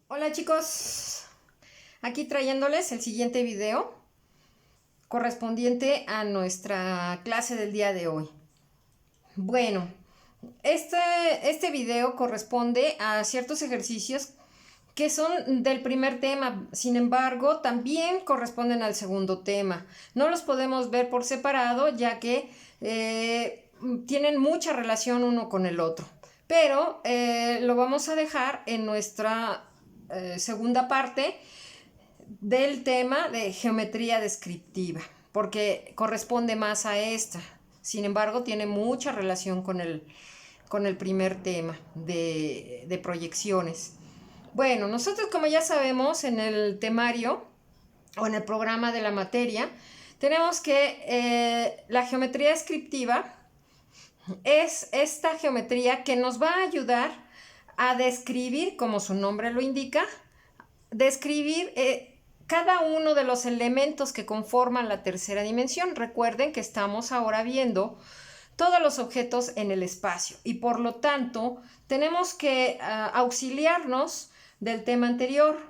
Hola chicos, aquí trayéndoles el siguiente video correspondiente a nuestra clase del día de hoy. Bueno, este video corresponde a ciertos ejercicios que son del primer tema, sin embargo, también corresponden al segundo tema. No los podemos ver por separado, ya que tienen mucha relación uno con el otro. Pero lo vamos a dejar en nuestra segunda parte del tema de geometría descriptiva, porque corresponde más a esta. Sin embargo, tiene mucha relación con el primer tema de proyecciones. Bueno, nosotros como ya sabemos en el temario o en el programa de la materia, tenemos que la geometría descriptiva es esta geometría que nos va a ayudar a describir, como su nombre lo indica, describir cada uno de los elementos que conforman la tercera dimensión. Recuerden que estamos ahora viendo todos los objetos en el espacio y por lo tanto tenemos que auxiliarnos del tema anterior,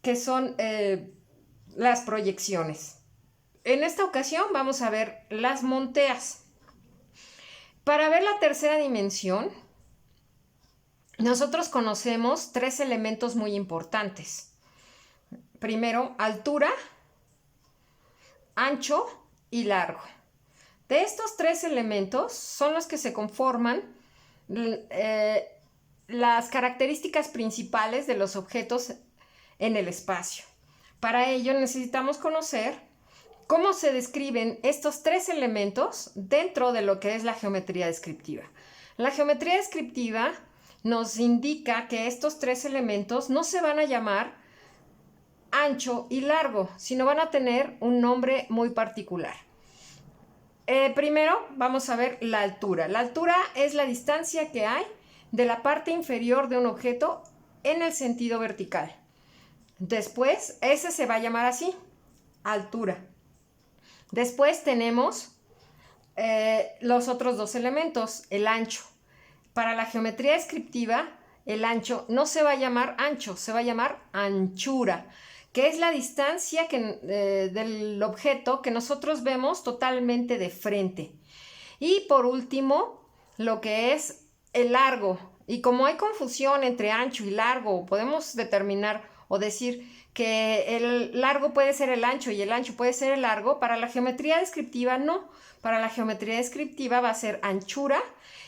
que son las proyecciones. En esta ocasión vamos a ver las monteas. Para ver la tercera dimensión, nosotros conocemos tres elementos muy importantes. Primero, altura, ancho y largo. De estos tres elementos son los que se conforman las características principales de los objetos en el espacio. Para ello necesitamos conocer cómo se describen estos tres elementos dentro de lo que es la geometría descriptiva. La geometría descriptiva nos indica que estos tres elementos no se van a llamar ancho y largo, sino van a tener un nombre muy particular. Primero vamos a ver la altura. La altura es la distancia que hay de la parte inferior de un objeto en el sentido vertical. Después, ese se va a llamar así, altura. Después tenemos los otros dos elementos, el ancho. Para la geometría descriptiva, el ancho no se va a llamar ancho, se va a llamar anchura, que es la distancia del objeto que nosotros vemos totalmente de frente. Y por último, lo que es el largo. Y como hay confusión entre ancho y largo, podemos determinar o decir que el largo puede ser el ancho y el ancho puede ser el largo, para la geometría descriptiva no. Para la geometría descriptiva va a ser anchura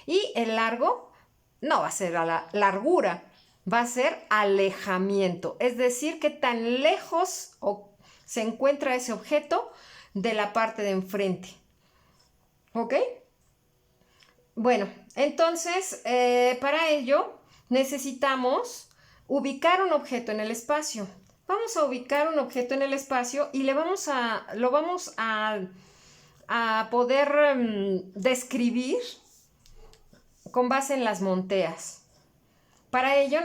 y el largo no va a ser a la largura, va a ser alejamiento, es decir, qué tan lejos se encuentra ese objeto de la parte de enfrente. ¿Ok? Bueno, entonces para ello necesitamos ubicar un objeto en el espacio. Vamos a ubicar un objeto en el espacio y lo vamos a poder describir con base en las monteas. Para ello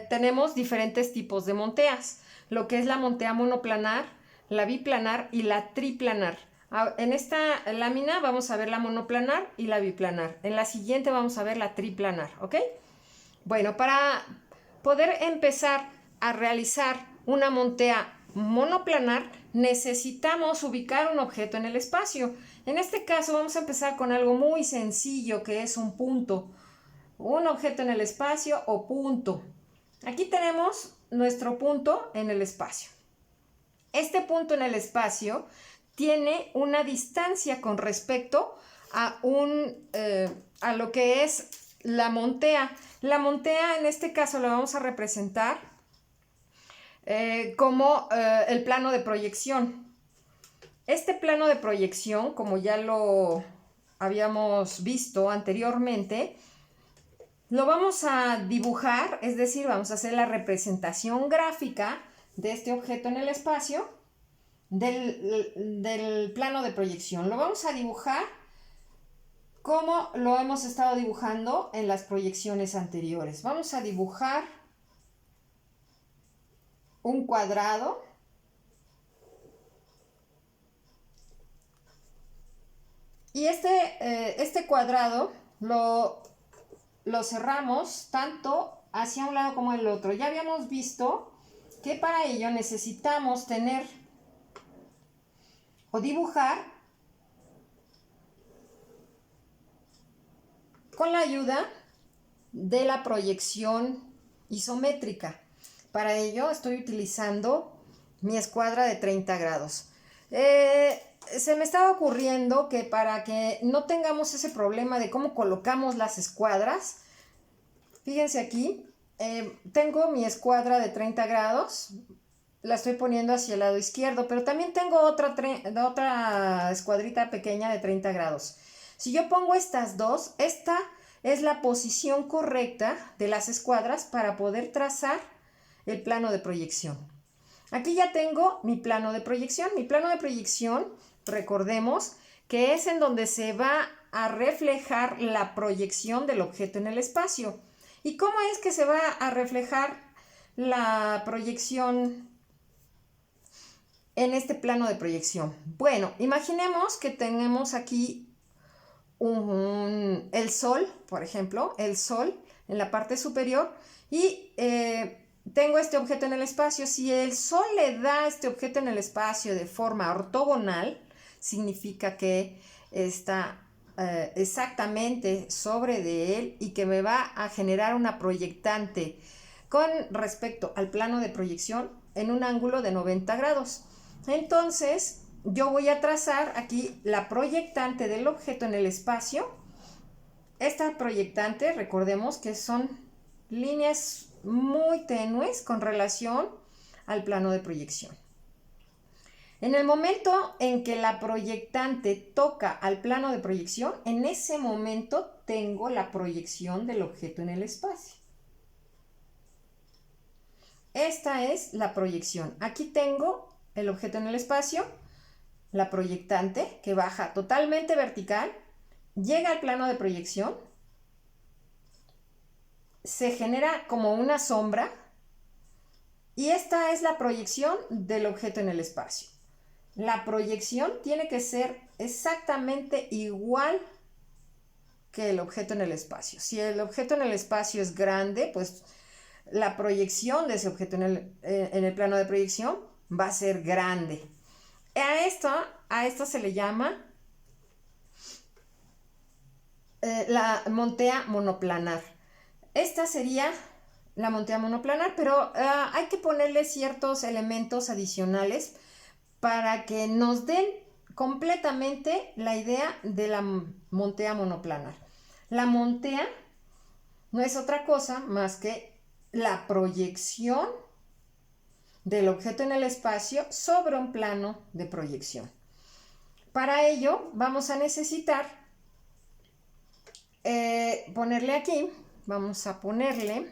tenemos diferentes tipos de monteas, lo que es la montea monoplanar, la biplanar y la triplanar. En esta lámina vamos a ver la monoplanar y la biplanar. En la siguiente vamos a ver la triplanar, ¿ok? Bueno, para poder empezar a realizar una montea monoplanar, necesitamos ubicar un objeto en el espacio. En este caso vamos a empezar con algo muy sencillo, que es un punto. Un objeto en el espacio o punto. Aquí tenemos nuestro punto en el espacio. Este punto en el espacio tiene una distancia con respecto a lo que es la montea. La montea en este caso la vamos a representar como el plano de proyección. Este plano de proyección, como ya lo habíamos visto anteriormente, lo vamos a dibujar, es decir, vamos a hacer la representación gráfica de este objeto en el espacio del plano de proyección. Lo vamos a dibujar como lo hemos estado dibujando en las proyecciones anteriores. Vamos a dibujar un cuadrado. Y este cuadrado lo cerramos tanto hacia un lado como el otro. Ya habíamos visto que para ello necesitamos tener o dibujar con la ayuda de la proyección isométrica. Para ello estoy utilizando mi escuadra de 30 grados. Se me estaba ocurriendo que para que no tengamos ese problema de cómo colocamos las escuadras, fíjense aquí, tengo mi escuadra de 30 grados, la estoy poniendo hacia el lado izquierdo, pero también tengo otra escuadrita pequeña de 30 grados. Si yo pongo estas dos, esta es la posición correcta de las escuadras para poder trazar el plano de proyección. Aquí ya tengo mi plano de proyección. Mi plano de proyección, recordemos que es en donde se va a reflejar la proyección del objeto en el espacio. ¿Y cómo es que se va a reflejar la proyección en este plano de proyección? Bueno, imaginemos que tenemos aquí el sol, por ejemplo, el sol en la parte superior y tengo este objeto en el espacio. Si el sol le da a este objeto en el espacio de forma ortogonal, significa que está exactamente sobre de él y que me va a generar una proyectante con respecto al plano de proyección en un ángulo de 90 grados. Entonces, yo voy a trazar aquí la proyectante del objeto en el espacio. Esta proyectante, recordemos que son líneas muy tenues con relación al plano de proyección. En el momento en que la proyectante toca al plano de proyección, en ese momento tengo la proyección del objeto en el espacio. Esta es la proyección. Aquí tengo el objeto en el espacio, la proyectante que baja totalmente vertical, llega al plano de proyección, se genera como una sombra y esta es la proyección del objeto en el espacio. La proyección tiene que ser exactamente igual que el objeto en el espacio. Si el objeto en el espacio es grande, pues la proyección de ese objeto en el plano de proyección va a ser grande. A esto se le llama la montea monoplanar. Esta sería la montea monoplanar, pero hay que ponerle ciertos elementos adicionales para que nos den completamente la idea de la montea monoplanar. La montea no es otra cosa más que la proyección del objeto en el espacio sobre un plano de proyección. Para ello vamos a necesitar ponerle aquí, vamos a ponerle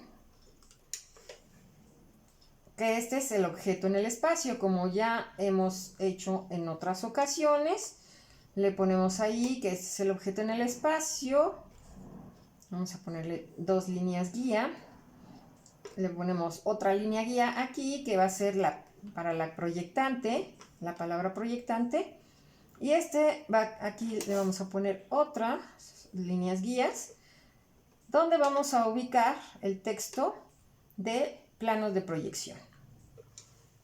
que este es el objeto en el espacio, como ya hemos hecho en otras ocasiones. Le ponemos ahí que este es el objeto en el espacio. Vamos a ponerle dos líneas guía. Le ponemos otra línea guía aquí que va a ser para la proyectante, la palabra proyectante. Y aquí le vamos a poner otras líneas guías donde vamos a ubicar el texto de planos de proyección.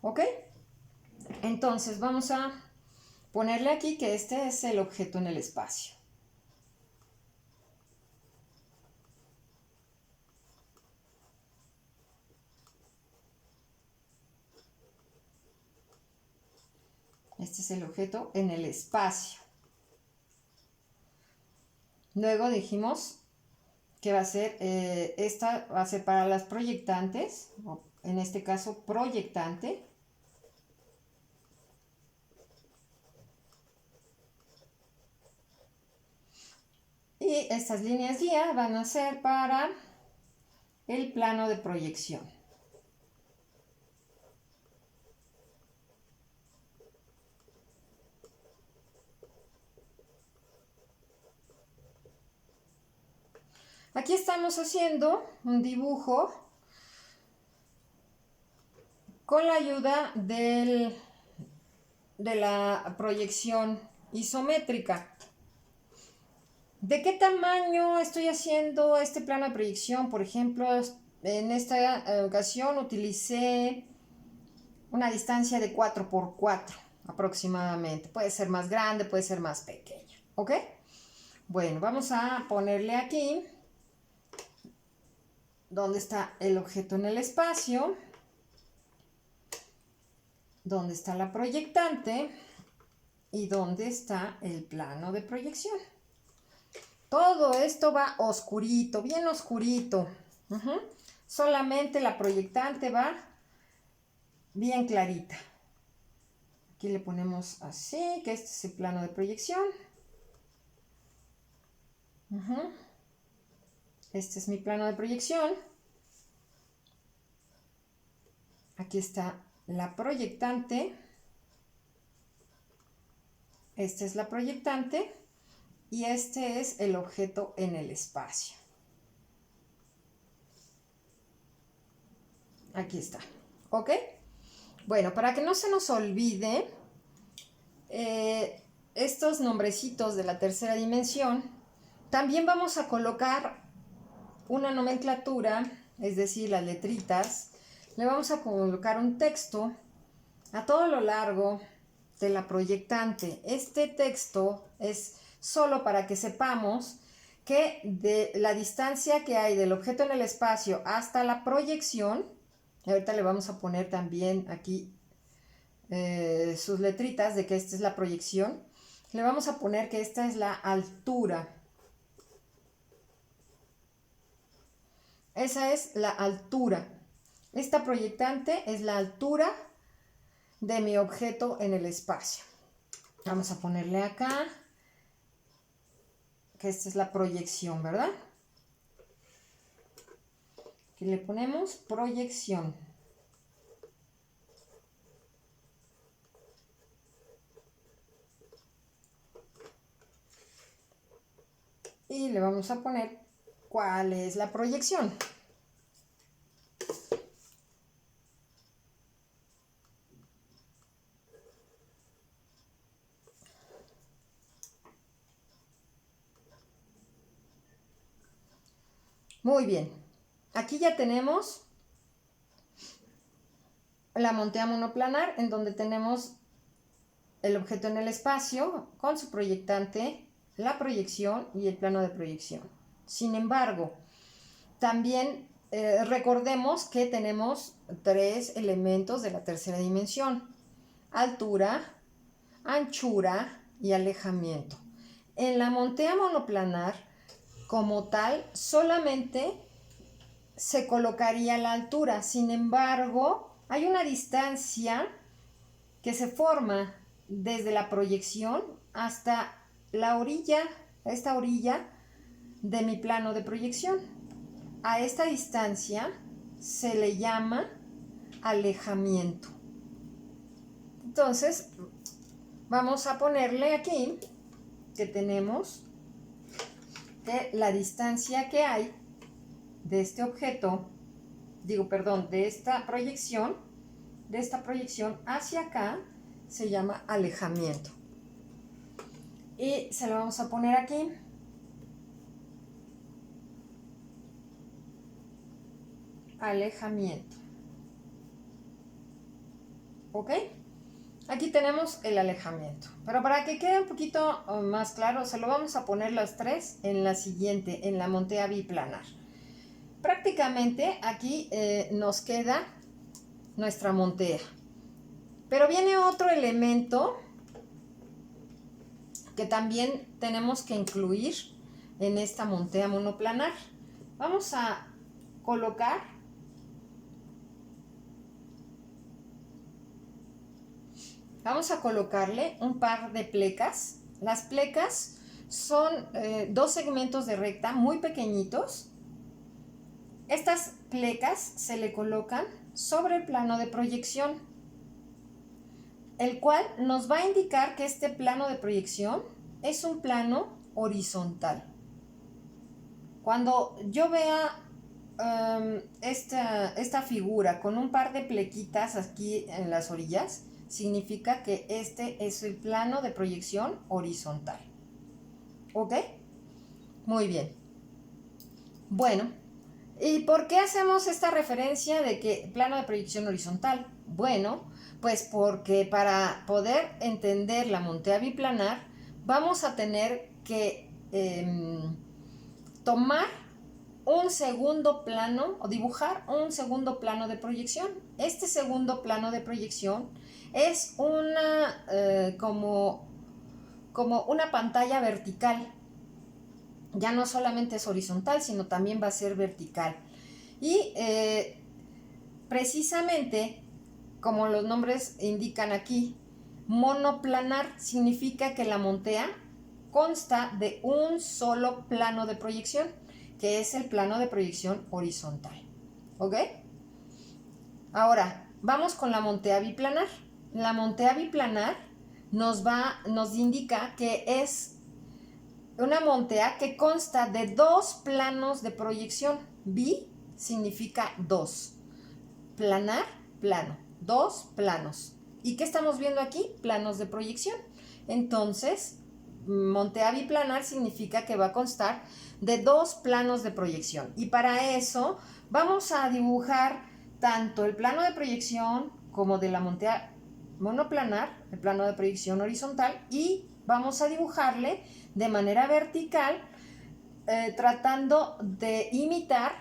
¿Ok? Entonces vamos a ponerle aquí que este es el objeto en el espacio. Este es el objeto en el espacio. Luego dijimos que va a ser, esta va a ser para las proyectantes, en este caso proyectante. Y estas líneas guía van a ser para el plano de proyección. Aquí estamos haciendo un dibujo con la ayuda de la proyección isométrica. ¿De qué tamaño estoy haciendo este plano de proyección? Por ejemplo, En esta ocasión utilicé una distancia de 4x4 aproximadamente. Puede ser más grande, puede ser más pequeña, ¿ok? Bueno, vamos a ponerle aquí dónde está el objeto en el espacio, dónde está la proyectante y dónde está el plano de proyección. Todo esto va oscurito, bien oscurito. Solamente la proyectante va bien clarita. Aquí le ponemos así, que este es el plano de proyección. Este es mi plano de proyección. Aquí está la proyectante. Esta es la proyectante. Y este es el objeto en el espacio. Aquí está. ¿Ok? Bueno, para que no se nos olvide, estos nombrecitos de la tercera dimensión, también vamos a colocar una nomenclatura, es decir, las letritas. Le vamos a colocar un texto a todo lo largo de la proyectante. Este texto es solo para que sepamos que de la distancia que hay del objeto en el espacio hasta la proyección, y ahorita le vamos a poner también aquí sus letritas de que esta es la proyección, le vamos a poner que esta es la altura. Esa es la altura. Esta proyectante es la altura de mi objeto en el espacio. Vamos a ponerle acá que esta es la proyección, ¿verdad? Aquí le ponemos proyección. Y le vamos a poner cuál es la proyección. Muy bien. Aquí ya tenemos la montea monoplanar, en donde tenemos el objeto en el espacio con su proyectante, la proyección y el plano de proyección. Sin embargo, también recordemos que tenemos tres elementos de la tercera dimensión: altura, anchura y alejamiento. En la montea monoplanar, como tal, solamente se colocaría la altura. Sin embargo, hay una distancia que se forma desde la proyección hasta la orilla, esta orilla de mi plano de proyección. A esta distancia se le llama alejamiento. Entonces, vamos a ponerle aquí que tenemos que la distancia que hay de este objeto, de esta proyección hacia acá, se llama alejamiento. Y se lo vamos a poner aquí. Alejamiento. ¿Ok? Aquí tenemos el alejamiento. Pero para que quede un poquito más claro, se lo vamos a poner las tres en la siguiente, en la montea biplanar. Prácticamente aquí nos queda nuestra montea. Pero viene otro elemento que también tenemos que incluir en esta montea monoplanar. Vamos a colocarle un par de plecas. Las plecas son dos segmentos de recta muy pequeñitos. Estas plecas se le colocan sobre el plano de proyección, el cual nos va a indicar que este plano de proyección es un plano horizontal. Cuando yo vea esta figura con un par de plequitas aquí en las orillas, significa que este es el plano de proyección horizontal. ¿Ok? Muy bien. Bueno, ¿Y por qué hacemos esta referencia de que plano de proyección horizontal? Bueno, pues porque para poder entender la montea biplanar vamos a tener que tomar un segundo plano o dibujar un segundo plano de proyección. Este segundo plano de proyección es una como una pantalla vertical. Ya no solamente es horizontal, sino también va a ser vertical. Y precisamente, como los nombres indican aquí, monoplanar significa que la montea consta de un solo plano de proyección, que es el plano de proyección horizontal. ¿Ok? Ahora, vamos con la montea biplanar. La montea biplanar nos indica que es una montea que consta de dos planos de proyección. Bi significa dos. Planar, plano. Dos planos. ¿Y qué estamos viendo aquí? Planos de proyección. Entonces, montea biplanar significa que va a constar de dos planos de proyección. Y para eso vamos a dibujar tanto el plano de proyección como de la montea monoplanar, el plano de proyección horizontal, y vamos a dibujarle de manera vertical, tratando de imitar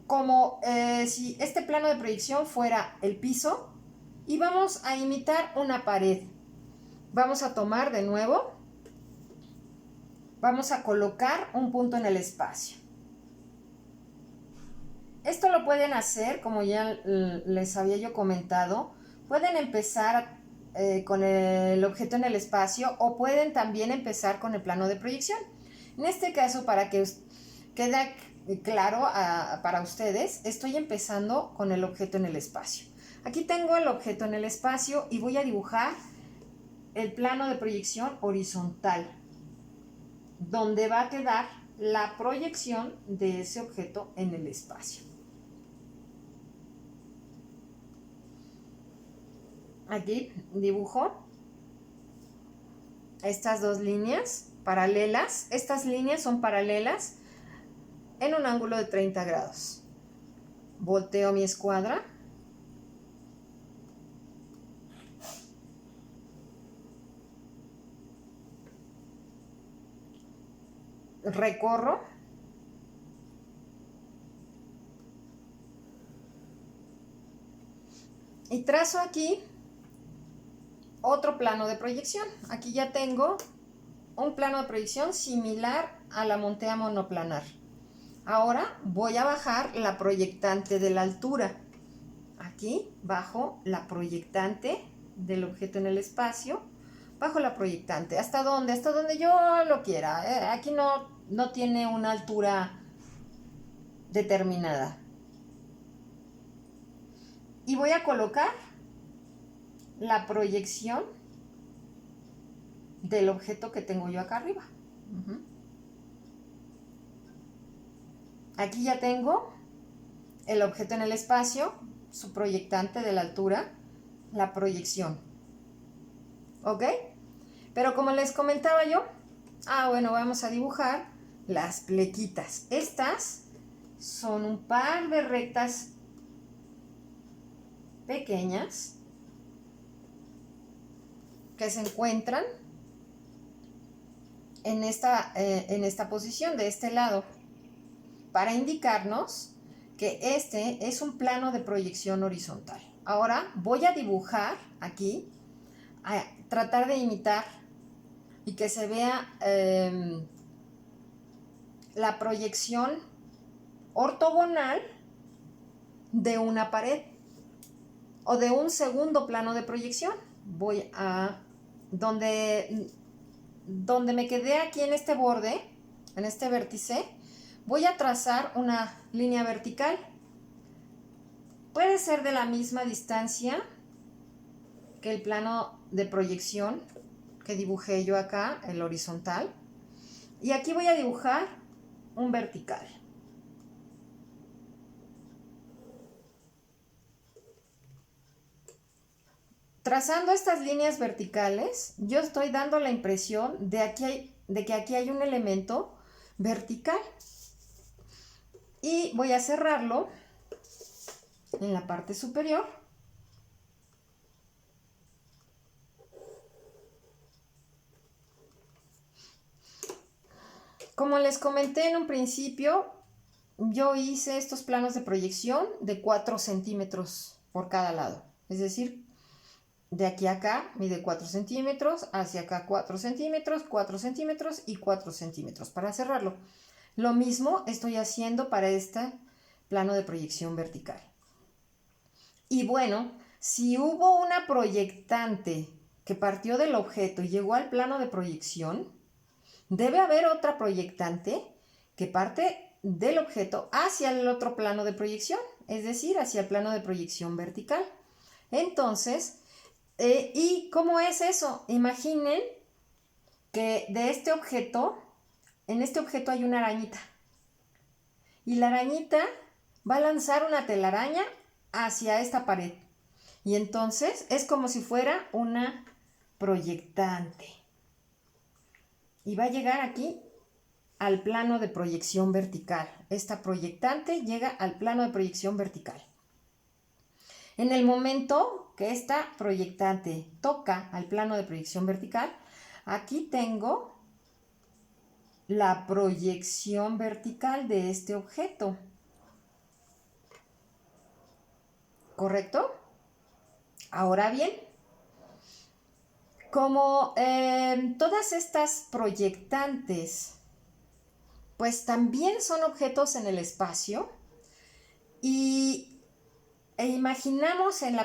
como si este plano de proyección fuera el piso, y vamos a imitar una pared. Vamos a tomar de nuevo, vamos a colocar un punto en el espacio. Esto lo pueden hacer, como ya les había yo comentado, pueden empezar con el objeto en el espacio o pueden también empezar con el plano de proyección. En este caso, para que quede claro para ustedes, estoy empezando con el objeto en el espacio. Aquí tengo el objeto en el espacio y voy a dibujar el plano de proyección horizontal, donde va a quedar la proyección de ese objeto en el espacio. Aquí dibujo estas dos líneas paralelas. Estas líneas son paralelas en un ángulo de 30 grados. Volteo mi escuadra. Recorro. Y trazo aquí otro plano de proyección. Aquí ya tengo un plano de proyección similar a la montea monoplanar. Ahora voy a bajar la proyectante de la altura. Aquí bajo la proyectante del objeto en el espacio. Bajo la proyectante. ¿Hasta dónde? Hasta donde yo lo quiera. Aquí no tiene una altura determinada. Y voy a colocar la proyección del objeto que tengo yo acá arriba. Aquí ya tengo el objeto en el espacio, su proyectante de la altura, la proyección. ¿Ok? Pero como les comentaba yo, bueno, vamos a dibujar las plequitas. Estas son un par de rectas pequeñas que se encuentran en esta posición de este lado, para indicarnos que este es un plano de proyección horizontal. Ahora voy a dibujar aquí, a tratar de imitar y que se vea la proyección ortogonal de una pared o de un segundo plano de proyección. Voy a donde me quedé aquí en este borde, en este vértice, voy a trazar una línea vertical. Puede ser de la misma distancia que el plano de proyección que dibujé yo acá, el horizontal. Y aquí voy a dibujar un vertical. Trazando estas líneas verticales, yo estoy dando la impresión de que aquí hay un elemento vertical. Y voy a cerrarlo en la parte superior. Como les comenté en un principio, yo hice estos planos de proyección de 4 centímetros por cada lado. Es decir, de aquí a acá mide 4 centímetros, hacia acá 4 centímetros, 4 centímetros y 4 centímetros para cerrarlo. Lo mismo estoy haciendo para este plano de proyección vertical. Y bueno, si hubo una proyectante que partió del objeto y llegó al plano de proyección, debe haber otra proyectante que parte del objeto hacia el otro plano de proyección, es decir, hacia el plano de proyección vertical. Entonces, ¿y cómo es eso? Imaginen que de este objeto, en este objeto hay una arañita. Y la arañita va a lanzar una telaraña hacia esta pared. Y entonces es como si fuera una proyectante. Y va a llegar aquí al plano de proyección vertical. Esta proyectante llega al plano de proyección vertical. En el momento que esta proyectante toca al plano de proyección vertical, aquí tengo la proyección vertical de este objeto. ¿Correcto? Ahora bien, como todas estas proyectantes, pues también son objetos en el espacio e imaginamos en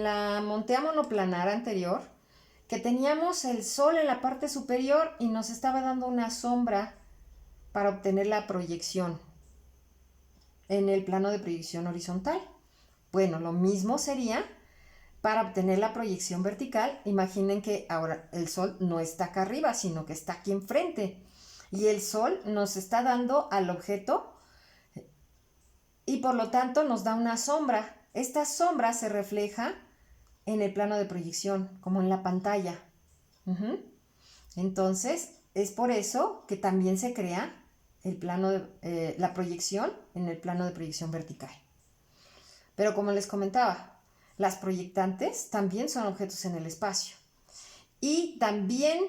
la montea monoplanar anterior que teníamos el Sol en la parte superior y nos estaba dando una sombra para obtener la proyección en el plano de proyección horizontal. Bueno, lo mismo sería para obtener la proyección vertical. Imaginen que ahora el Sol no está acá arriba, sino que está aquí enfrente. Y el Sol nos está dando al objeto y por lo tanto nos da una sombra. Esta sombra se refleja en el plano de proyección, como en la pantalla. Entonces, es por eso que también se crea la proyección en el plano de proyección vertical. Pero como les comentaba, las proyectantes también son objetos en el espacio y también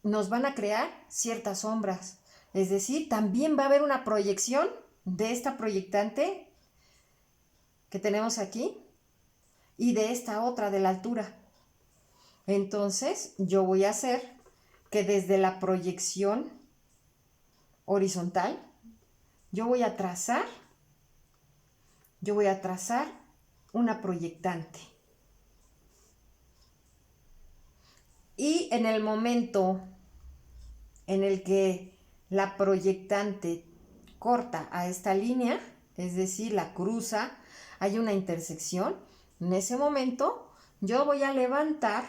nos van a crear ciertas sombras. Es decir, también va a haber una proyección de esta proyectante que tenemos aquí y de esta otra de la altura. Entonces, yo voy a hacer que desde la proyección horizontal, yo voy a trazar una proyectante. Y en el momento en el que la proyectante corta a esta línea, es decir, la cruza, hay una intersección, en ese momento yo voy a levantar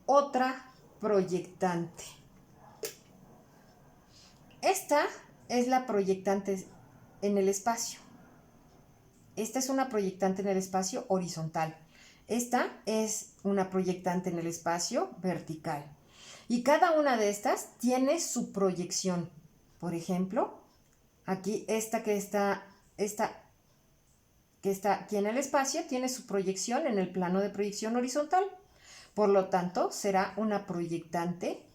otra proyectante. Esta es la proyectante en el espacio. Esta es una proyectante en el espacio horizontal. Esta es una proyectante en el espacio vertical. Y cada una de estas tiene su proyección. Por ejemplo, aquí esta que está aquí en el espacio tiene su proyección en el plano de proyección horizontal. Por lo tanto, será una proyectante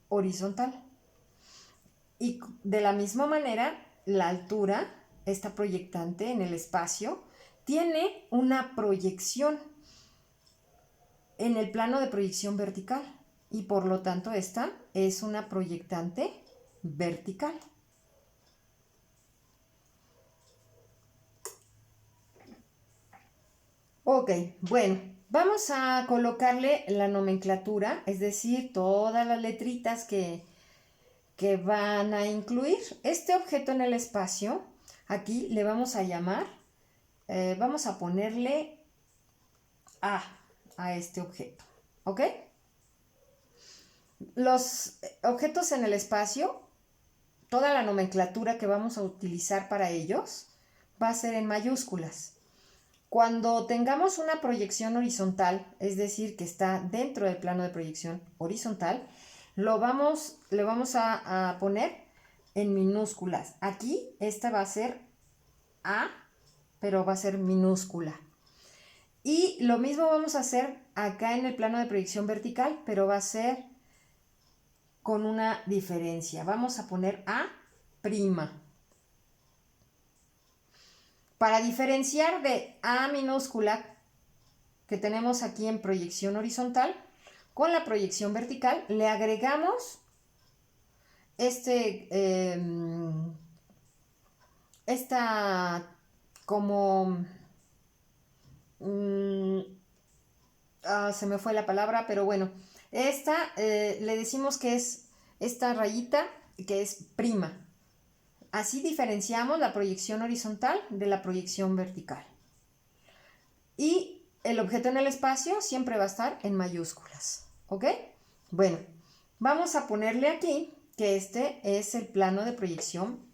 horizontal. Y de la misma manera, la altura, esta proyectante en el espacio, tiene una proyección en el plano de proyección vertical. Y por lo tanto, esta es una proyectante vertical. Ok, bueno, vamos a colocarle la nomenclatura, es decir, todas las letritas que van a incluir este objeto en el espacio. Aquí le vamos a llamar, vamos a ponerle a este objeto, ¿ok? Los objetos en el espacio, toda la nomenclatura que vamos a utilizar para ellos va a ser en mayúsculas. Cuando tengamos una proyección horizontal, es decir, que está dentro del plano de proyección horizontal, le vamos a poner en minúsculas. Aquí esta va a ser A, pero va a ser minúscula. Y lo mismo vamos a hacer acá en el plano de proyección vertical, pero va a ser con una diferencia. Vamos a poner A'. Para diferenciar de A minúscula que tenemos aquí en proyección horizontal, con la proyección vertical le agregamos esta como se me fue la palabra, pero bueno, esta le decimos que es esta rayita que es prima. Así diferenciamos la proyección horizontal de la proyección vertical. Y el objeto en el espacio siempre va a estar en mayúsculas, ¿ok? Bueno, vamos a ponerle aquí que este es el plano de proyección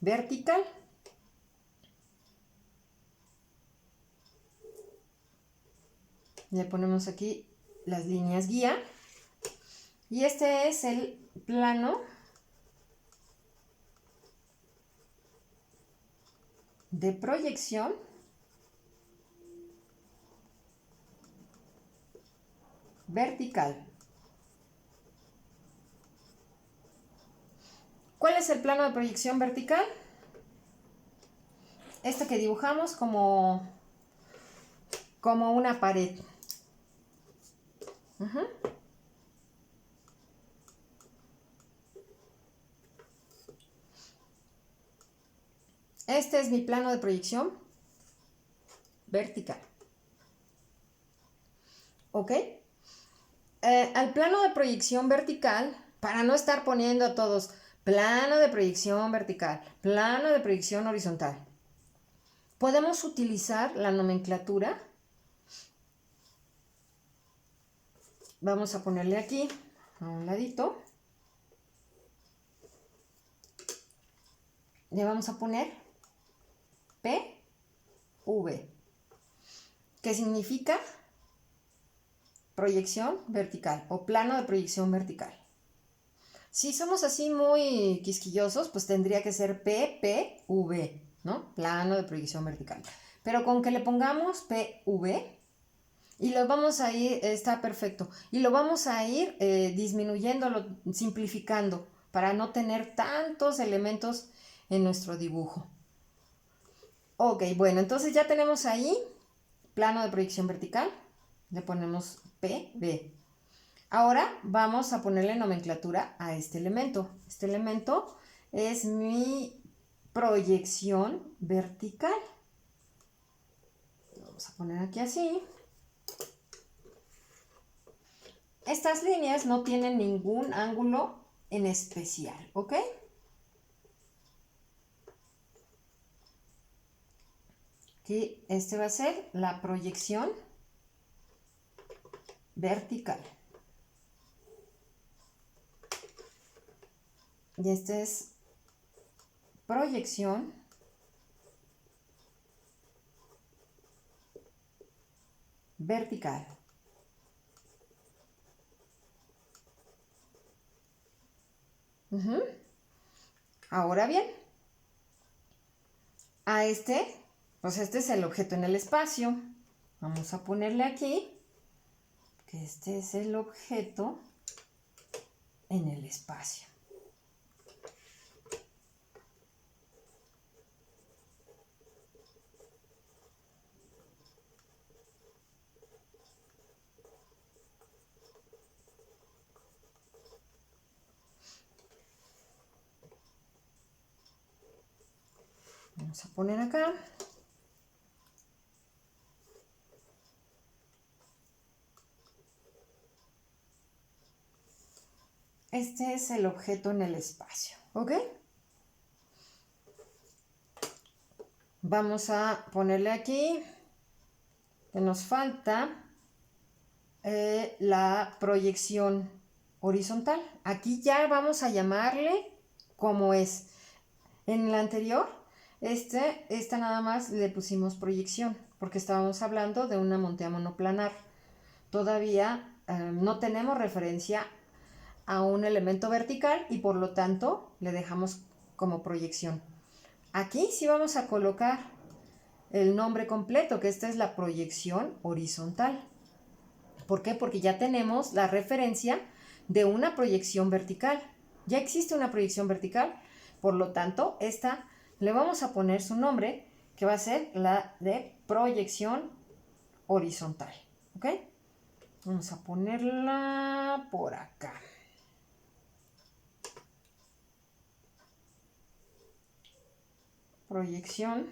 vertical. Le ponemos aquí las líneas guía. Y este es el plano de proyección vertical. ¿Cuál es el plano de proyección vertical? Este que dibujamos como una pared. Este es mi plano de proyección vertical. ¿Ok? Al plano de proyección vertical, para no estar poniendo a todos plano de proyección vertical, plano de proyección horizontal, podemos utilizar la nomenclatura. Vamos a ponerle aquí a un ladito. Le vamos a poner PV, que significa proyección vertical o plano de proyección vertical. Si somos así muy quisquillosos, pues tendría que ser PPV, ¿no? Plano de proyección vertical. Pero con que le pongamos PV y lo vamos a ir, está perfecto, y lo vamos a ir disminuyendo, simplificando, para no tener tantos elementos en nuestro dibujo. Ok, bueno, entonces ya tenemos ahí plano de proyección vertical, le ponemos PV. Ahora vamos a ponerle nomenclatura a este elemento. Este elemento es mi proyección vertical. Lo vamos a poner aquí así. Estas líneas no tienen ningún ángulo en especial, ¿ok? Aquí este va a ser la proyección vertical. Y este es proyección vertical. Ahora bien, a pues este es el objeto en el espacio. Vamos a ponerle aquí que este es el objeto en el espacio. Vamos a poner acá. Este es el objeto en el espacio, ¿ok? Vamos a ponerle aquí que nos falta la proyección horizontal. Aquí ya vamos a llamarle como es. En la anterior, esta nada más le pusimos proyección, porque estábamos hablando de una montea monoplanar. Todavía no tenemos referencia a un elemento vertical y por lo tanto le dejamos como proyección. Aquí sí vamos a colocar el nombre completo, que esta es la proyección horizontal. ¿Por qué? Porque ya tenemos la referencia de una proyección vertical. Ya existe una proyección vertical, por lo tanto, esta le vamos a poner su nombre, que va a ser la de proyección horizontal. ¿Ok? Vamos a ponerla por acá. Proyección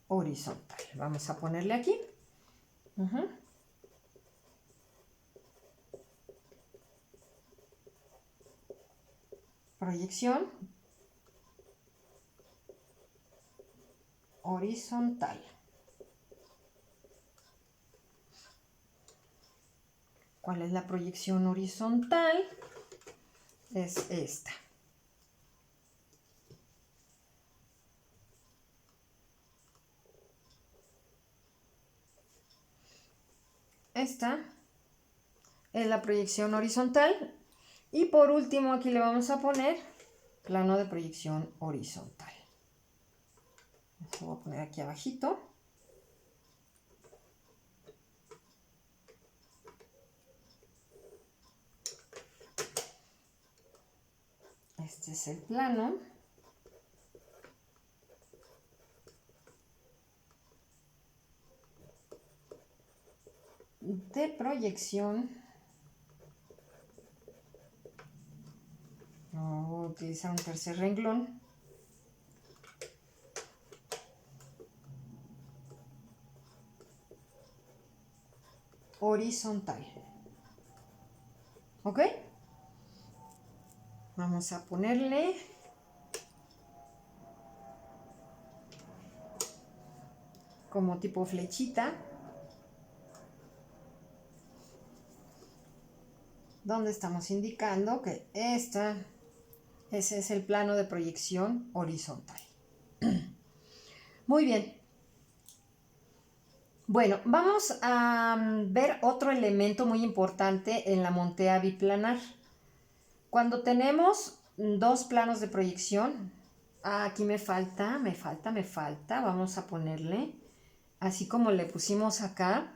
horizontal. Vamos a ponerle aquí. Proyección horizontal. ¿Cuál es la proyección horizontal? Es esta. Esta es la proyección horizontal. Y por último aquí le vamos a poner plano de proyección horizontal. Lo voy a poner aquí abajito. Este es el plano de proyección. Voy a utilizar un tercer renglón. Horizontal. ¿Ok? Vamos a ponerle como tipo flechita, donde estamos indicando que ese es el plano de proyección horizontal. Muy bien. Bueno, vamos a ver otro elemento muy importante en la montea biplanar. Cuando tenemos dos planos de proyección, aquí me falta, vamos a ponerle, así como le pusimos acá,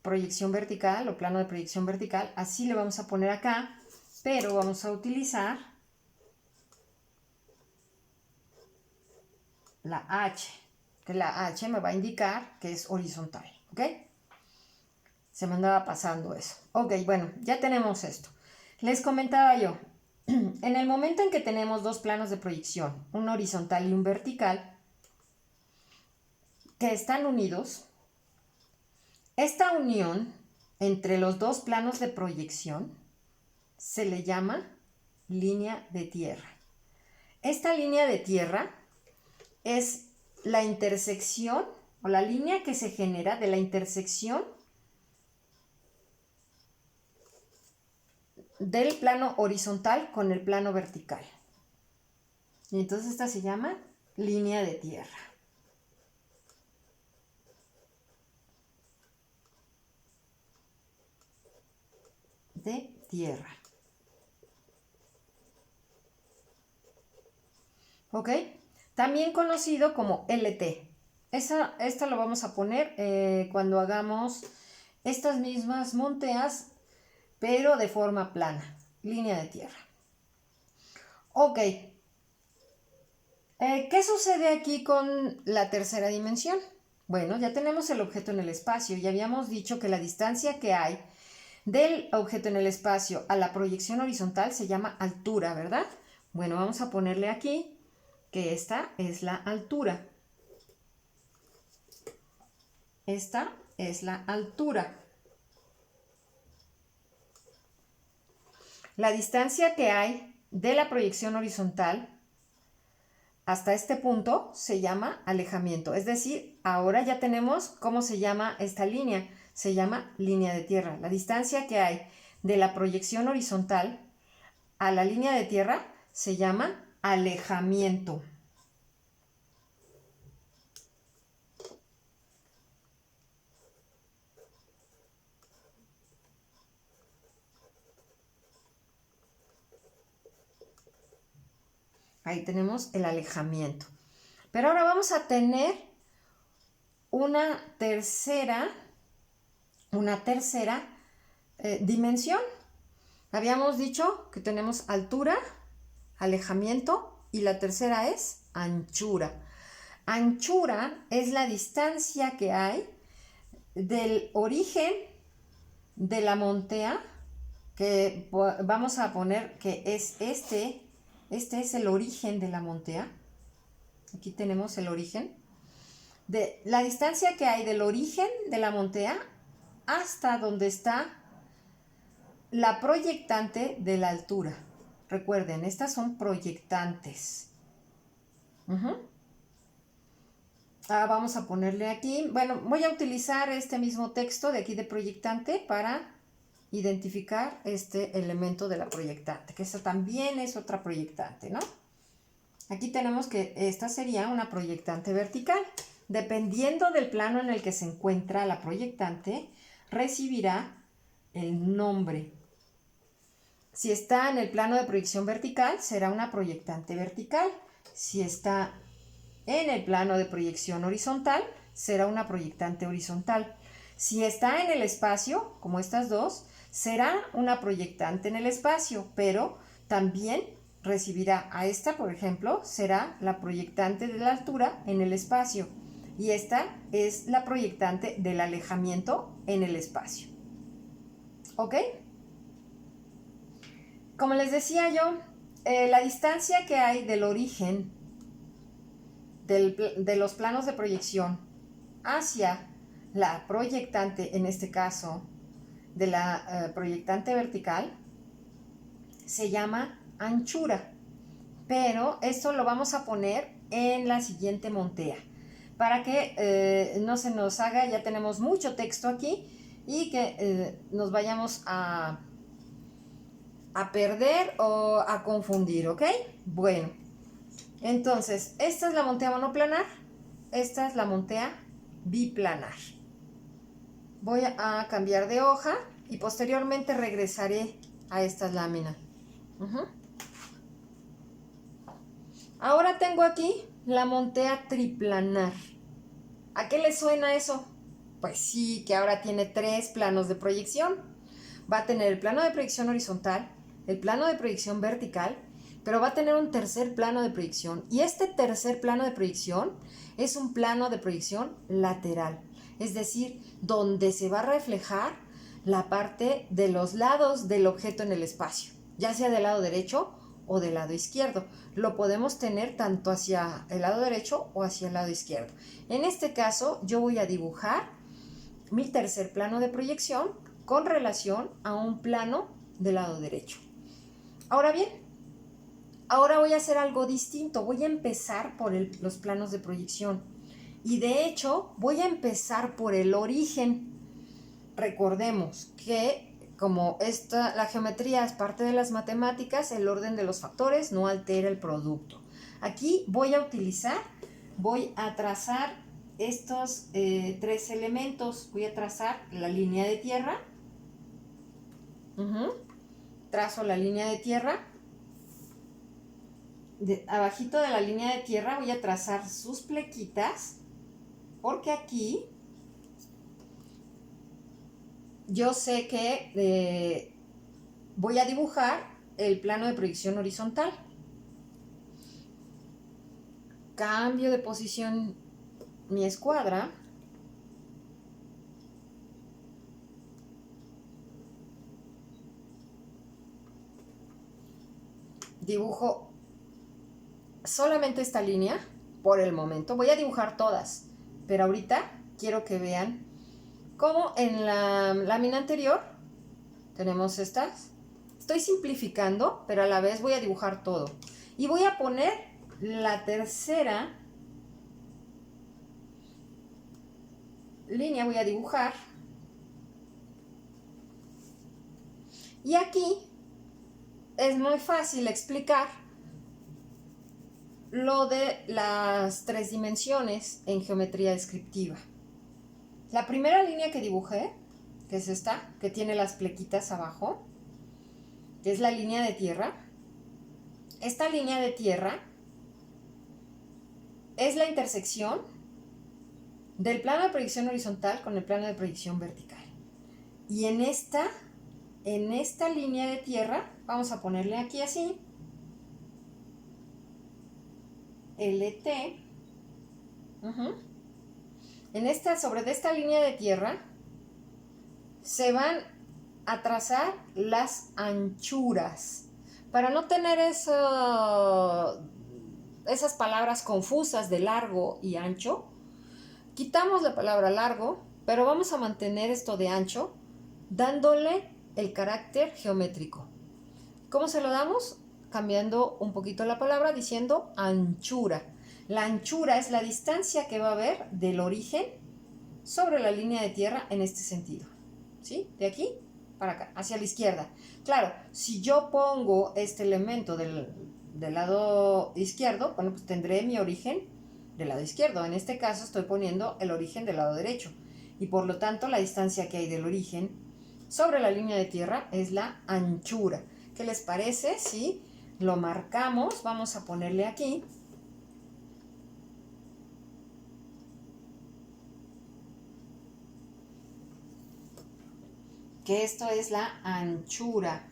proyección vertical o plano de proyección vertical, así le vamos a poner acá, pero vamos a utilizar la H, que la H me va a indicar que es horizontal, ¿ok? Se me andaba pasando eso. Ok, bueno, ya tenemos esto. Les comentaba yo, en el momento en que tenemos dos planos de proyección, un horizontal y un vertical, que están unidos, esta unión entre los dos planos de proyección se le llama línea de tierra. Esta línea de tierra es la intersección o la línea que se genera de la intersección del plano horizontal con el plano vertical. Y entonces esta se llama línea de tierra. De tierra. ¿Ok? También conocido como LT. Esta lo vamos a poner cuando hagamos estas mismas monteas, pero de forma plana. Línea de tierra. Ok. ¿Qué sucede aquí con la tercera dimensión? Bueno, ya tenemos el objeto en el espacio y habíamos dicho que la distancia que hay del objeto en el espacio a la proyección horizontal se llama altura, ¿verdad? Bueno, vamos a ponerle aquí que esta es la altura. Esta es la altura. La distancia que hay de la proyección horizontal hasta este punto se llama alejamiento. Es decir, ahora ya tenemos cómo se llama esta línea. Se llama línea de tierra. La distancia que hay de la proyección horizontal a la línea de tierra se llama alejamiento. Ahí tenemos el alejamiento. Pero ahora vamos a tener una tercera dimensión. Habíamos dicho que tenemos altura, alejamiento y la tercera es anchura. Anchura es la distancia que hay del origen de la montea, que vamos a poner que es este es el origen de la montea. Aquí tenemos el origen. De la distancia que hay del origen de la montea hasta donde está la proyectante de la altura. Recuerden, estas son proyectantes. Vamos a ponerle aquí, bueno, voy a utilizar este mismo texto de aquí de proyectante para identificar este elemento de la proyectante, que esta también es otra proyectante, ¿no? Aquí tenemos que esta sería una proyectante vertical. Dependiendo del plano en el que se encuentra la proyectante, recibirá el nombre. Si está en el plano de proyección vertical, será una proyectante vertical. Si está en el plano de proyección horizontal, será una proyectante horizontal. Si está en el espacio, como estas dos, será una proyectante en el espacio, pero también recibirá a esta, por ejemplo, será la proyectante de la altura en el espacio. Y esta es la proyectante del alejamiento en el espacio. ¿Ok? Como les decía yo, la distancia que hay del origen de los planos de proyección hacia la proyectante, en este caso, de la proyectante vertical, se llama anchura. Pero esto lo vamos a poner en la siguiente montea. Para que no se nos haga, ya tenemos mucho texto aquí y que nos vayamos a perder o a confundir, ¿ok? Bueno, entonces, esta es la montea monoplanar, esta es la montea biplanar. Voy a cambiar de hoja y posteriormente regresaré a estas láminas. Ahora tengo aquí la montea triplanar. ¿A qué le suena eso? Pues sí, que ahora tiene 3 planos de proyección. Va a tener el plano de proyección horizontal, el plano de proyección vertical, pero va a tener un tercer plano de proyección. Y este tercer plano de proyección es un plano de proyección lateral. Es decir, donde se va a reflejar la parte de los lados del objeto en el espacio, ya sea del lado derecho o del lado izquierdo. Lo podemos tener tanto hacia el lado derecho o hacia el lado izquierdo. En este caso, yo voy a dibujar mi tercer plano de proyección con relación a un plano del lado derecho. Ahora bien, ahora voy a hacer algo distinto. Voy a empezar por los planos de proyección. Y de hecho, voy a empezar por el origen. Recordemos que como la geometría es parte de las matemáticas, el orden de los factores no altera el producto. Aquí voy a trazar estos 3 elementos. Voy a trazar la línea de tierra. Trazo la línea de tierra. Abajito de la línea de tierra voy a trazar sus plequitas, porque aquí yo sé que voy a dibujar el plano de proyección horizontal. Cambio de posición mi escuadra. Dibujo solamente esta línea por el momento. Voy a dibujar todas, pero ahorita quiero que vean cómo en la lámina anterior tenemos estas. Estoy simplificando, pero a la vez voy a dibujar todo. Y voy a poner la tercera línea, voy a dibujar. Y aquí es muy fácil explicar lo de las 3 dimensiones en geometría descriptiva. La primera línea que dibujé, que es esta, que tiene las plequitas abajo, que es la línea de tierra. Esta línea de tierra es la intersección del plano de proyección horizontal con el plano de proyección vertical. Y en esta línea de tierra, vamos a ponerle aquí así, LT, sobre esta línea de tierra, se van a trazar las anchuras. Para no tener esas palabras confusas de largo y ancho, quitamos la palabra largo, pero vamos a mantener esto de ancho, dándole el carácter geométrico. ¿Cómo se lo damos? Cambiando un poquito la palabra, diciendo anchura. La anchura es la distancia que va a haber del origen sobre la línea de tierra en este sentido. ¿Sí? De aquí para acá, hacia la izquierda. Claro, si yo pongo este elemento del lado izquierdo, bueno, pues tendré mi origen del lado izquierdo. En este caso estoy poniendo el origen del lado derecho. Y por lo tanto la distancia que hay del origen sobre la línea de tierra es la anchura. ¿Qué les parece si lo marcamos? Vamos a ponerle aquí. Que esto es la anchura.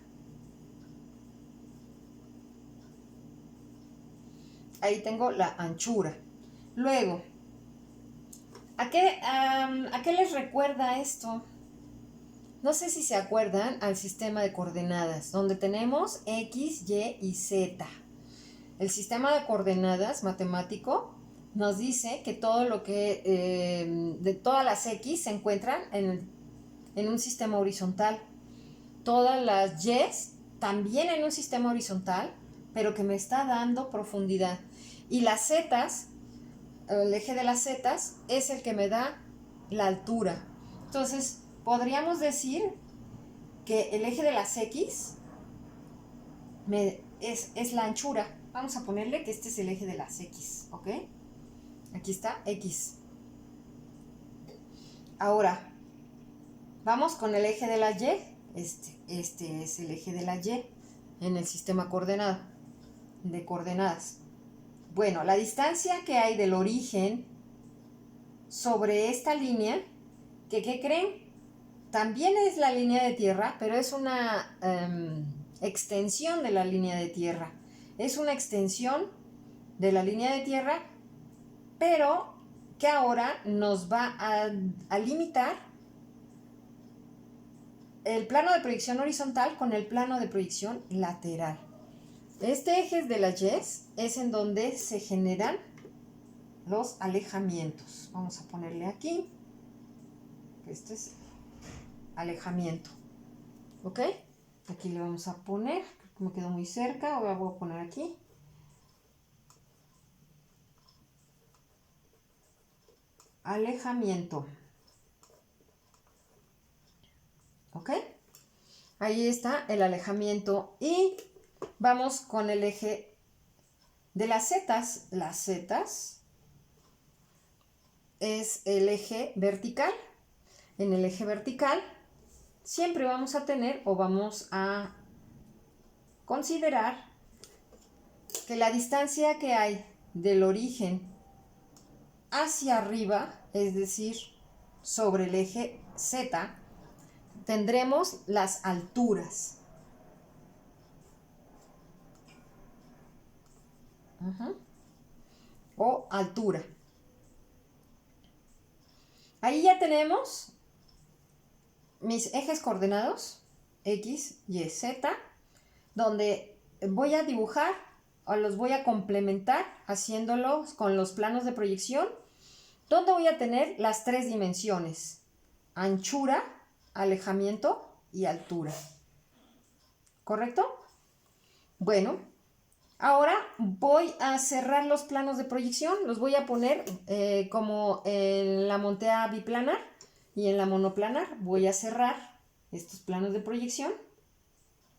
Ahí tengo la anchura. Luego, ¿a qué les recuerda esto? No sé si se acuerdan al sistema de coordenadas, donde tenemos X, Y y Z. El sistema de coordenadas matemático nos dice que todo lo que de todas las X se encuentran en un sistema horizontal. Todas las Y también en un sistema horizontal, pero que me está dando profundidad. Y las zetas, el eje de las zetas, es el que me da la altura. Entonces, podríamos decir que el eje de las X es la anchura. Vamos a ponerle que este es el eje de las X, ¿ok? Aquí está X. Ahora, vamos con el eje de la Y. Este es el eje de la Y en el sistema de coordenadas. Bueno, la distancia que hay del origen sobre esta línea, ¿qué creen? También es la línea de tierra, pero es una extensión de la línea de tierra. Es una extensión de la línea de tierra, pero que ahora nos va a limitar el plano de proyección horizontal con el plano de proyección lateral. Este eje de las Y es en donde se generan los alejamientos. Vamos a ponerle aquí. Este es alejamiento. ¿Ok? Aquí le vamos a poner, me quedó muy cerca, ahora voy a poner aquí. Alejamiento. ¿Ok? Ahí está el alejamiento y vamos con el eje de las zetas. Las zetas es el eje vertical. En el eje vertical siempre vamos a tener o vamos a considerar que la distancia que hay del origen hacia arriba, es decir, sobre el eje Z, tendremos las alturas. O altura. Ahí ya tenemos mis ejes coordenados, X, Y, Z, donde voy a dibujar o los voy a complementar haciéndolos con los planos de proyección, donde voy a tener las tres dimensiones: anchura, alejamiento y altura. ¿Correcto? Bueno, ahora voy a cerrar los planos de proyección, los voy a poner como en la montea biplanar y en la monoplanar. Voy a cerrar estos planos de proyección.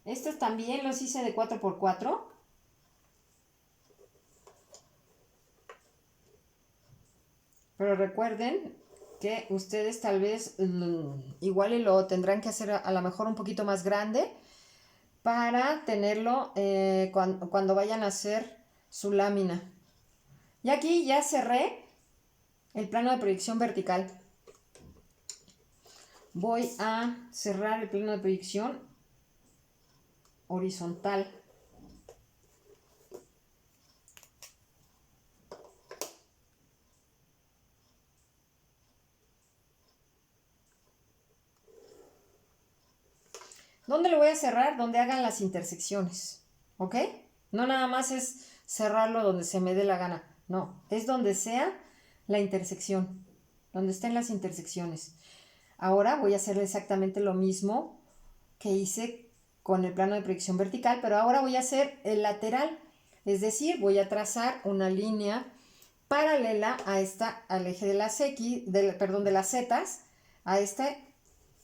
Estos también los hice de 4x4. Pero recuerden que ustedes tal vez igual y lo tendrán que hacer a lo mejor un poquito más grande para tenerlo cuando vayan a hacer su lámina. Y aquí ya cerré el plano de proyección vertical. Voy a cerrar el plano de proyección horizontal. ¿Dónde lo voy a cerrar? Donde hagan las intersecciones, ¿ok? No nada más es cerrarlo donde se me dé la gana, no, es donde sea la intersección, donde estén las intersecciones. Ahora voy a hacer exactamente lo mismo que hice con el plano de proyección vertical, pero ahora voy a hacer el lateral, es decir, voy a trazar una línea paralela a esta, al eje de las X, de las zetas, a este,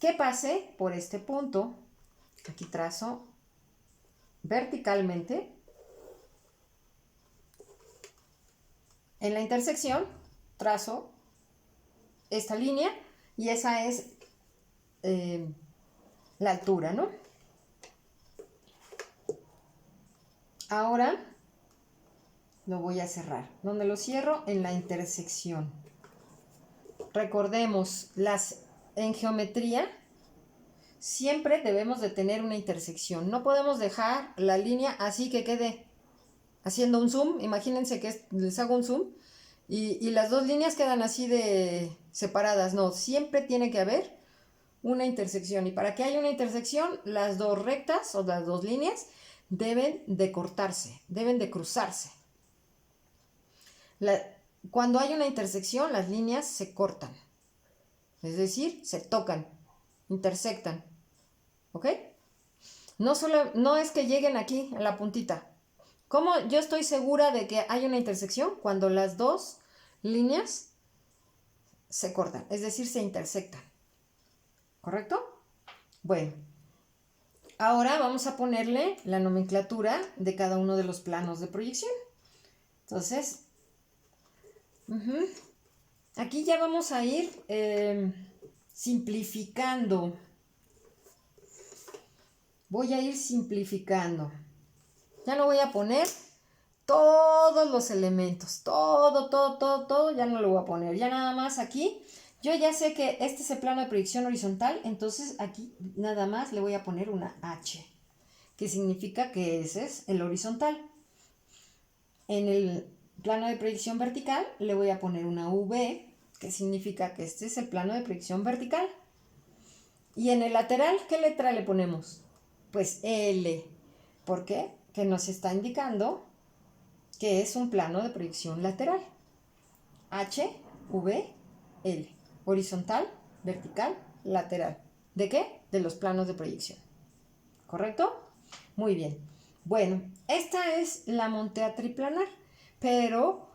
que pase por este punto. Aquí trazo verticalmente. En la intersección trazo esta línea y esa es la altura, ¿no? Ahora lo voy a cerrar. ¿Dónde lo cierro? En la intersección. Recordemos, en geometría siempre debemos de tener una intersección. No podemos dejar la línea así que quede haciendo un zoom. Imagínense que les hago un zoom y las dos líneas quedan así de separadas. No, siempre tiene que haber una intersección. Y para que haya una intersección, las dos rectas o las dos líneas deben de cortarse, deben de cruzarse. Cuando hay una intersección, las líneas se cortan. Es decir, se tocan, intersectan. ¿Ok? No es que lleguen aquí a la puntita. ¿Cómo yo estoy segura de que hay una intersección? Cuando las dos líneas se cortan, es decir, se intersectan. ¿Correcto? Bueno, ahora vamos a ponerle la nomenclatura de cada uno de los planos de proyección. Entonces, aquí ya vamos a ir simplificando. Voy a ir simplificando. Ya no voy a poner todos los elementos, todo, ya no lo voy a poner. Ya nada más aquí, yo ya sé que este es el plano de proyección horizontal, entonces aquí nada más le voy a poner una H, que significa que ese es el horizontal. En el plano de proyección vertical le voy a poner una V, que significa que este es el plano de proyección vertical. Y en el lateral, ¿qué letra le ponemos? Pues L. ¿Por qué? Que nos está indicando que es un plano de proyección lateral. H, V, L. Horizontal, vertical, lateral. ¿De qué? De los planos de proyección. ¿Correcto? Muy bien. Bueno, esta es la montea triplanar, pero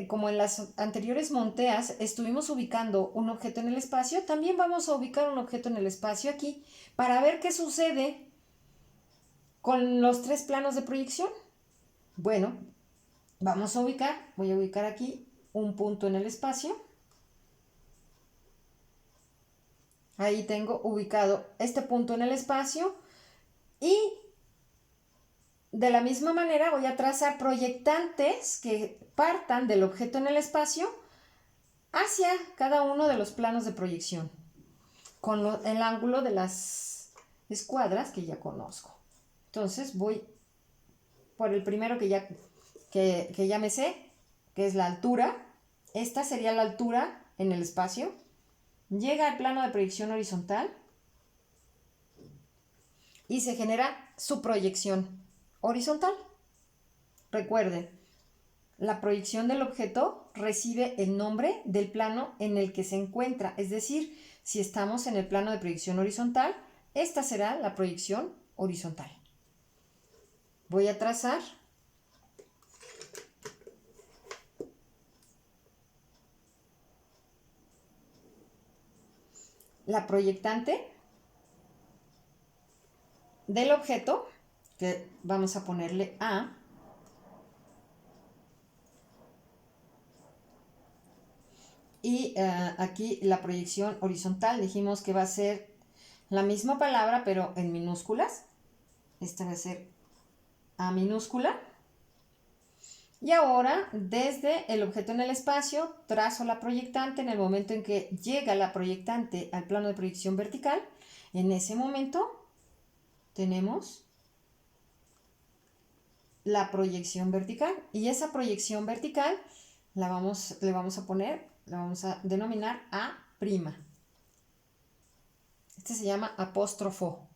como en las anteriores monteas estuvimos ubicando un objeto en el espacio, también vamos a ubicar un objeto en el espacio aquí para ver qué sucede con los tres planos de proyección. Bueno, voy a ubicar aquí un punto en el espacio. Ahí tengo ubicado este punto en el espacio y de la misma manera voy a trazar proyectantes que partan del objeto en el espacio hacia cada uno de los planos de proyección con el ángulo de las escuadras que ya conozco. Entonces voy por el primero que ya me sé, que es la altura. Esta sería la altura en el espacio. Llega al plano de proyección horizontal y se genera su proyección horizontal. Recuerden, la proyección del objeto recibe el nombre del plano en el que se encuentra. Es decir, si estamos en el plano de proyección horizontal, esta será la proyección horizontal. Voy a trazar la proyectante del objeto, que vamos a ponerle A, y aquí la proyección horizontal, dijimos que va a ser la misma palabra, pero en minúsculas. Esta va a ser A minúscula. Y ahora, desde el objeto en el espacio, trazo la proyectante. En el momento en que llega la proyectante al plano de proyección vertical, en ese momento tenemos la proyección vertical. Y esa proyección vertical le vamos a denominar A'. Este se llama apóstrofo.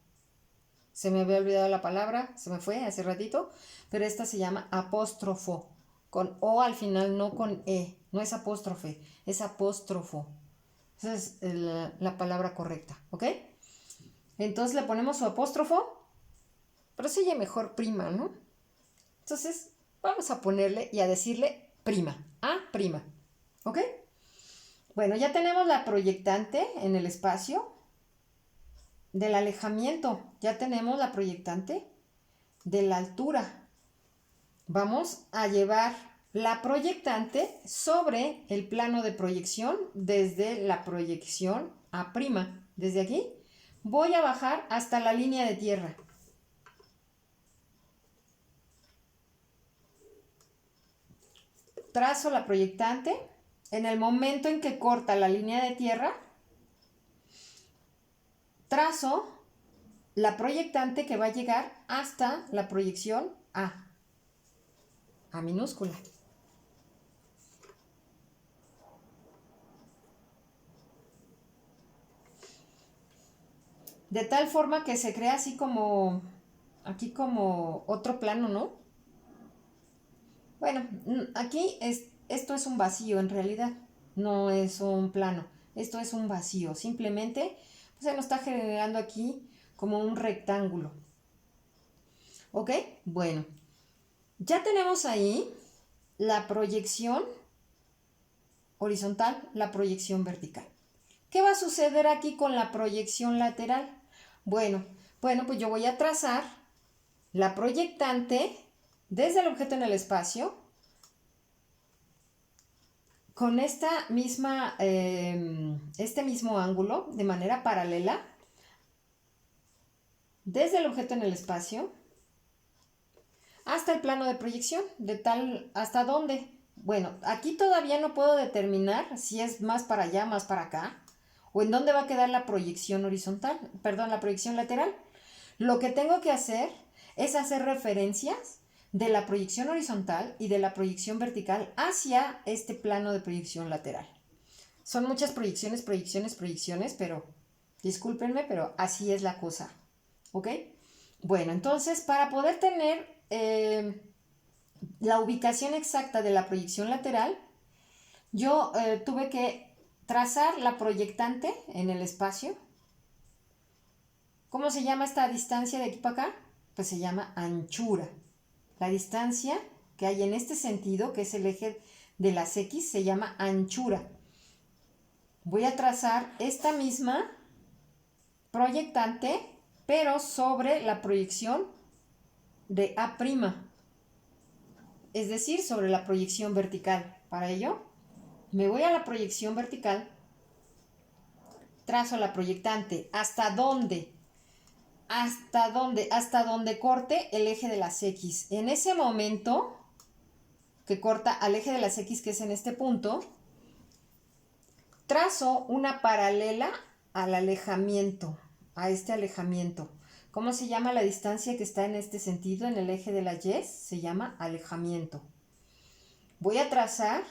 Se me había olvidado la palabra, se me fue hace ratito, pero esta se llama apóstrofo, con O al final, no con E, no es apóstrofe, es apóstrofo. Esa es la palabra correcta, ¿ok? Entonces le ponemos su apóstrofo, pero se oye mejor prima, ¿no? Entonces vamos a ponerle y a decirle prima, A', ¿ok? Bueno, ya tenemos la proyectante en el espacio del alejamiento, ya tenemos la proyectante de la altura. Vamos a llevar la proyectante sobre el plano de proyección desde la proyección A'. Desde aquí voy a bajar hasta la línea de tierra. Trazo la proyectante. En el momento en que corta la línea de tierra, trazo la proyectante que va a llegar hasta la proyección A minúscula. De tal forma que se crea así como, aquí como otro plano, ¿no? Bueno, aquí esto es un vacío en realidad, no es un plano, esto es un vacío, simplemente pues, se nos está generando aquí como un rectángulo. ¿Ok? Bueno, ya tenemos ahí la proyección horizontal, la proyección vertical. ¿Qué va a suceder aquí con la proyección lateral? Bueno, pues yo voy a trazar la proyectante desde el objeto en el espacio con este mismo ángulo de manera paralela desde el objeto en el espacio hasta el plano de proyección, ¿hasta dónde? Bueno, aquí todavía no puedo determinar si es más para allá, más para acá, o en dónde va a quedar la proyección la proyección lateral. Lo que tengo que hacer es hacer referencias de la proyección horizontal y de la proyección vertical hacia este plano de proyección lateral. Son muchas proyecciones, pero discúlpenme, pero así es la cosa. ¿Ok? Bueno, entonces para poder tener la ubicación exacta de la proyección lateral, yo tuve que trazar la proyectante en el espacio. ¿Cómo se llama esta distancia de aquí para acá? Pues se llama anchura. La distancia que hay en este sentido, que es el eje de las X, se llama anchura. Voy a trazar esta misma proyectante, pero sobre la proyección de A', es decir, sobre la proyección vertical. Para ello, me voy a la proyección vertical, trazo la proyectante. ¿Hasta dónde? Hasta donde corte el eje de las X. En ese momento que corta al eje de las X, que es en este punto, trazo una paralela al alejamiento, a este alejamiento. ¿Cómo se llama la distancia que está en este sentido, en el eje de las Y? Se llama alejamiento. Voy a trazar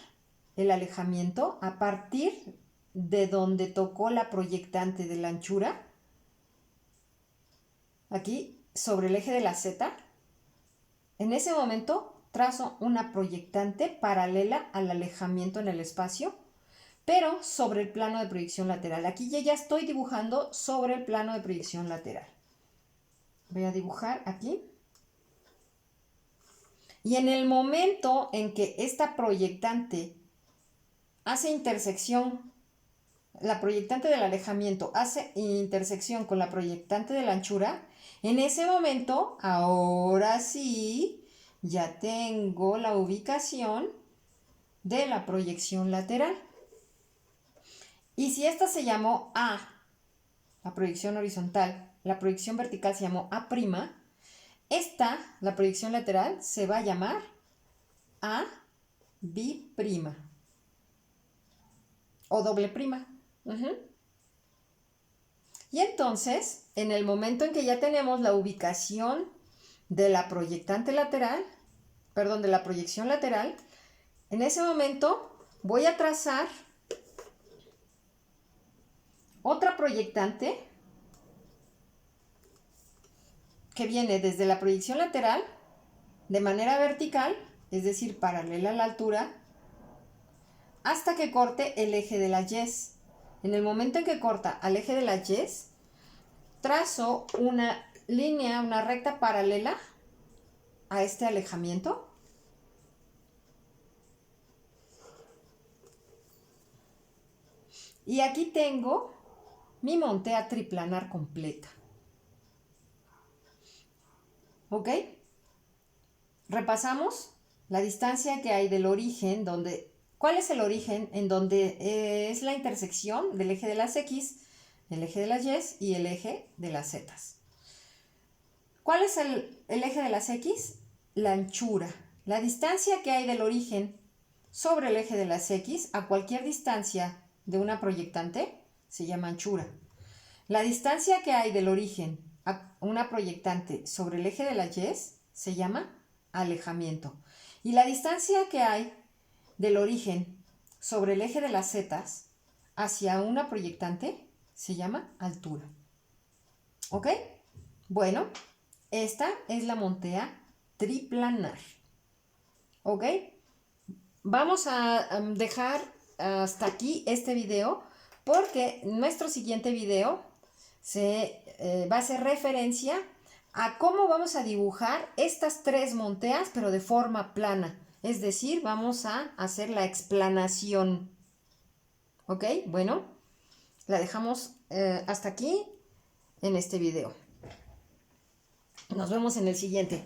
el alejamiento a partir de donde tocó la proyectante de la anchura, aquí sobre el eje de la Z. En ese momento trazo una proyectante paralela al alejamiento en el espacio, pero sobre el plano de proyección lateral. Aquí ya estoy dibujando sobre el plano de proyección lateral. Voy a dibujar aquí. Y en el momento en que esta proyectante hace intersección, la proyectante del alejamiento hace intersección con la proyectante de la anchura, en ese momento, ahora sí, ya tengo la ubicación de la proyección lateral. Y si esta se llamó A, la proyección horizontal, la proyección vertical se llamó A', esta, la proyección lateral, se va a llamar A biprima o doble prima. Y entonces, en el momento en que ya tenemos la ubicación de la proyectante lateral, perdón, de la proyección lateral, en ese momento voy a trazar otra proyectante que viene desde la proyección lateral de manera vertical, es decir, paralela a la altura, hasta que corte el eje de la yes. En el momento en que corta al eje de la yes, trazo una línea, una recta paralela a este alejamiento. Y aquí tengo mi montea triplanar completa. ¿Ok? Repasamos la distancia que hay del origen, ¿cuál es el origen en donde es la intersección del eje de las X, el eje de las Y y el eje de las Z? ¿Cuál es el eje de las X? La anchura. La distancia que hay del origen sobre el eje de las X a cualquier distancia de una proyectante se llama anchura. La distancia que hay del origen a una proyectante sobre el eje de las Y se llama alejamiento. Y la distancia que hay del origen sobre el eje de las Z hacia una proyectante se llama altura. ¿Ok? Bueno, esta es la montea triplanar. ¿Ok? Vamos a dejar hasta aquí este video porque nuestro siguiente video va a hacer referencia a cómo vamos a dibujar estas tres monteas pero de forma plana. Es decir, vamos a hacer la explanación. ¿Ok? Bueno, la dejamos hasta aquí en este video. Nos vemos en el siguiente.